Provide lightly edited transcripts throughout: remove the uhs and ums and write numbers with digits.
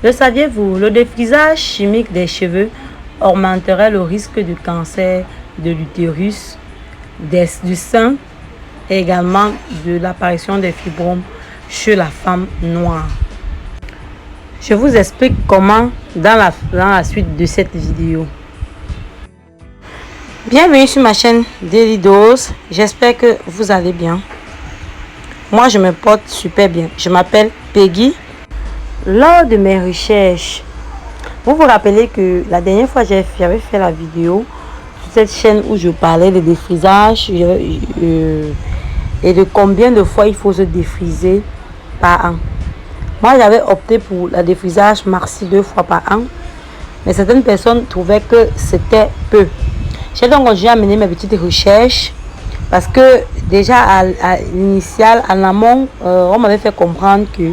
Le saviez-vous, le défrisage chimique des cheveux augmenterait le risque de cancer de l'utérus, du sein et également de l'apparition des fibromes chez la femme noire. Je vous explique comment dans la suite de cette vidéo. Bienvenue sur ma chaîne Daily Dose, j'espère que vous allez bien. Moi je me porte super bien, je m'appelle Peggy. Lors de mes recherches, vous vous rappelez que la dernière fois j'avais fait la vidéo sur cette chaîne où je parlais de défrisage et de combien de fois il faut se défriser par an. Moi j'avais opté pour le défrisage maxi 2 fois par an, mais certaines personnes trouvaient que c'était peu. J'ai donc continué à mener mes petites recherches parce que déjà à l'initial, en amont, on m'avait fait comprendre que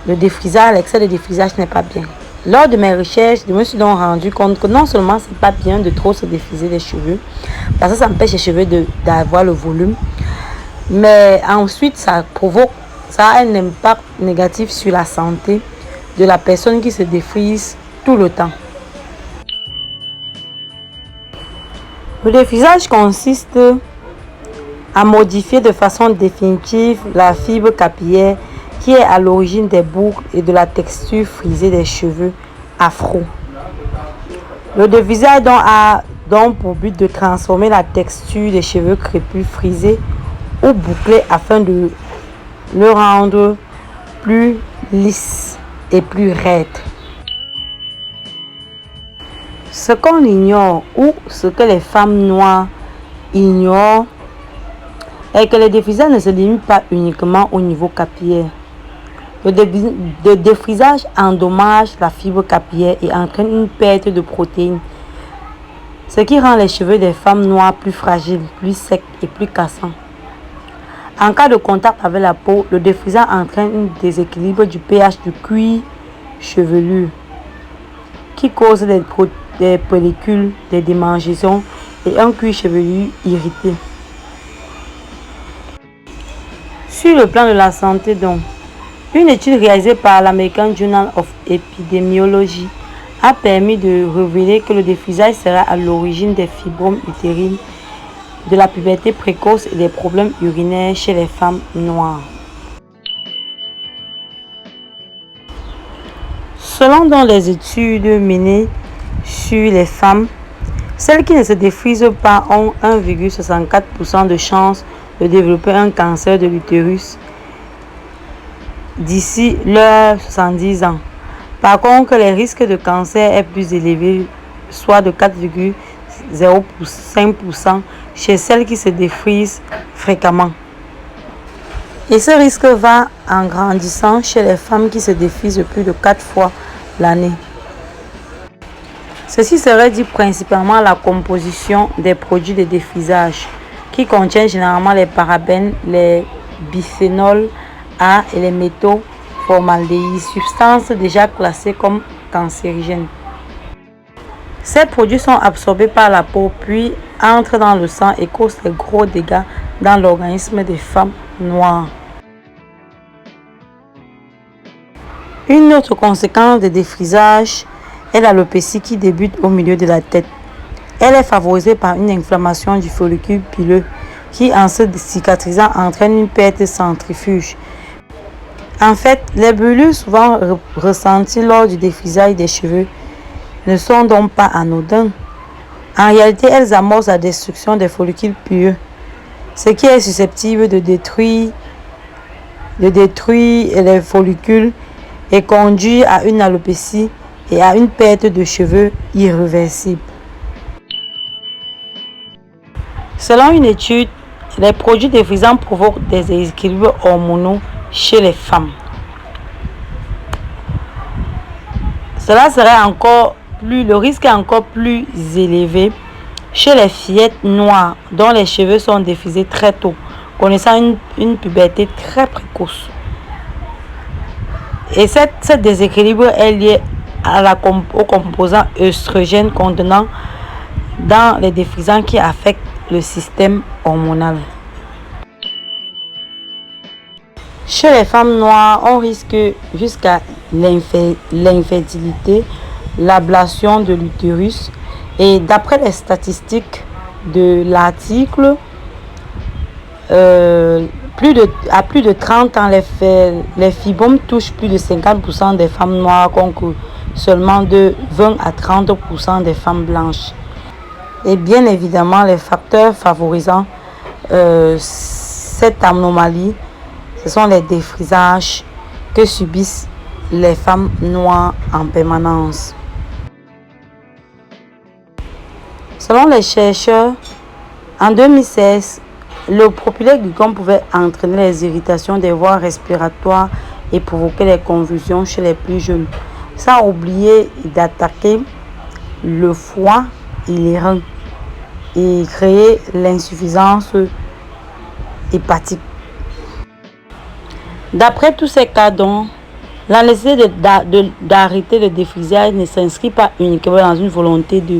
le défrisage, l'excès de défrisage n'est pas bien. Lors de mes recherches, je me suis donc rendu compte que non seulement c'est pas bien de trop se défriser les cheveux, parce que ça empêche les cheveux d'avoir le volume, mais ensuite ça a un impact négatif sur la santé de la personne qui se défrise tout le temps. Le défrisage consiste à modifier de façon définitive la fibre capillaire qui est à l'origine des boucles et de la texture frisée des cheveux afro. Le défrisage a donc pour but de transformer la texture des cheveux crépus frisés ou bouclés afin de le rendre plus lisse et plus raide. Ce qu'on ignore ou ce que les femmes noires ignorent est que le défrisage ne se limite pas uniquement au niveau capillaire. Le défrisage endommage la fibre capillaire et entraîne une perte de protéines, ce qui rend les cheveux des femmes noires plus fragiles, plus secs et plus cassants. En cas de contact avec la peau, le défrisage entraîne un déséquilibre du pH du cuir chevelu qui cause des pellicules, des démangeaisons et un cuir chevelu irrité. Sur le plan de la santé donc, une étude réalisée par l'American Journal of Epidemiology a permis de révéler que le défrisage serait à l'origine des fibromes utérines, de la puberté précoce et des problèmes urinaires chez les femmes noires. Selon donc les études menées sur les femmes, celles qui ne se défrisent pas ont 1,64% de chances de développer un cancer de l'utérus d'ici leurs 70 ans. Par contre, les risques de cancer est plus élevé, soit de 4,05% chez celles qui se défrisent fréquemment. Et ce risque va en grandissant chez les femmes qui se défrisent plus de 4 fois l'année. Ceci serait dû principalement à la composition des produits de défrisage qui contiennent généralement les parabènes, les biphénols A et les métaux formaldéhyde, substances déjà classées comme cancérigènes. Ces produits sont absorbés par la peau puis entrent dans le sang et causent de gros dégâts dans l'organisme des femmes noires. Une autre conséquence des défrisages est l'alopécie qui débute au milieu de la tête. Elle est favorisée par une inflammation du follicule pileux qui, en se cicatrisant, entraîne une perte centrifuge. En fait, les brûlures souvent ressenties lors du défrisage des cheveux ne sont donc pas anodines. En réalité, elles amorcent la destruction des follicules pileux, ce qui est susceptible de détruire les follicules et conduire à une alopécie et à une perte de cheveux irréversible. Selon une étude, les produits défrisants provoquent des déséquilibres hormonaux chez les femmes. Le risque est encore plus élevé chez les fillettes noires dont les cheveux sont défrisés très tôt, connaissant une puberté très précoce. Et ce déséquilibre est lié aux composants œstrogènes contenant dans les défrisants qui affectent le système hormonal. Chez les femmes noires, on risque jusqu'à l'infertilité, l'ablation de l'utérus. Et d'après les statistiques de l'article, à plus de 30 ans, les fibromes touchent plus de 50% des femmes noires contre seulement de 20 à 30% des femmes blanches. Et bien évidemment, les facteurs favorisant cette anomalie, ce sont les défrisages que subissent les femmes noires en permanence. Selon les chercheurs, en 2016, le propylène pouvait entraîner les irritations des voies respiratoires et provoquer les convulsions chez les plus jeunes, sans oublier d'attaquer le foie et les reins et créer l'insuffisance hépatique. D'après tous ces cas, donc, la nécessité d'arrêter le défrisage ne s'inscrit pas uniquement dans une volonté de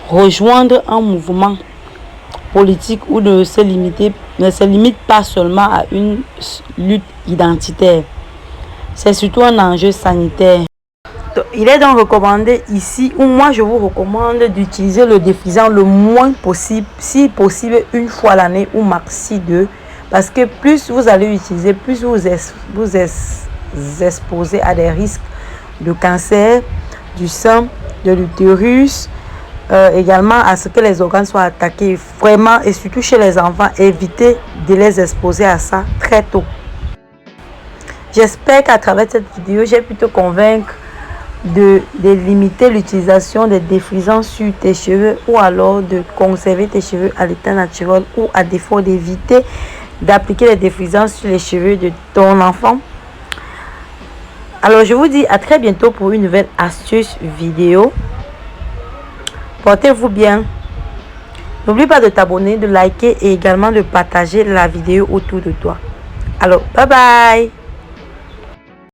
rejoindre un mouvement politique ou ne se limite pas seulement à une lutte identitaire. C'est surtout un enjeu sanitaire. Il est donc recommandé ici, ou moi je vous recommande d'utiliser le défrisant le moins possible, si possible une fois l'année ou maxi 2, parce que plus vous allez utiliser, plus vous exposez à des risques de cancer du sein, de l'utérus, également à ce que les organes soient attaqués. Vraiment, et surtout chez les enfants, évitez de les exposer à ça très tôt. J'espère qu'à travers cette vidéo, j'ai pu te convaincre de limiter l'utilisation des défrisants sur tes cheveux, ou alors de conserver tes cheveux à l'état naturel, ou à défaut d'éviter d'appliquer les défrisants sur les cheveux de ton enfant. Alors je vous dis à très bientôt pour une nouvelle astuce vidéo. Portez-vous bien. N'oublie pas de t'abonner, de liker et également de partager la vidéo autour de toi. Alors bye bye.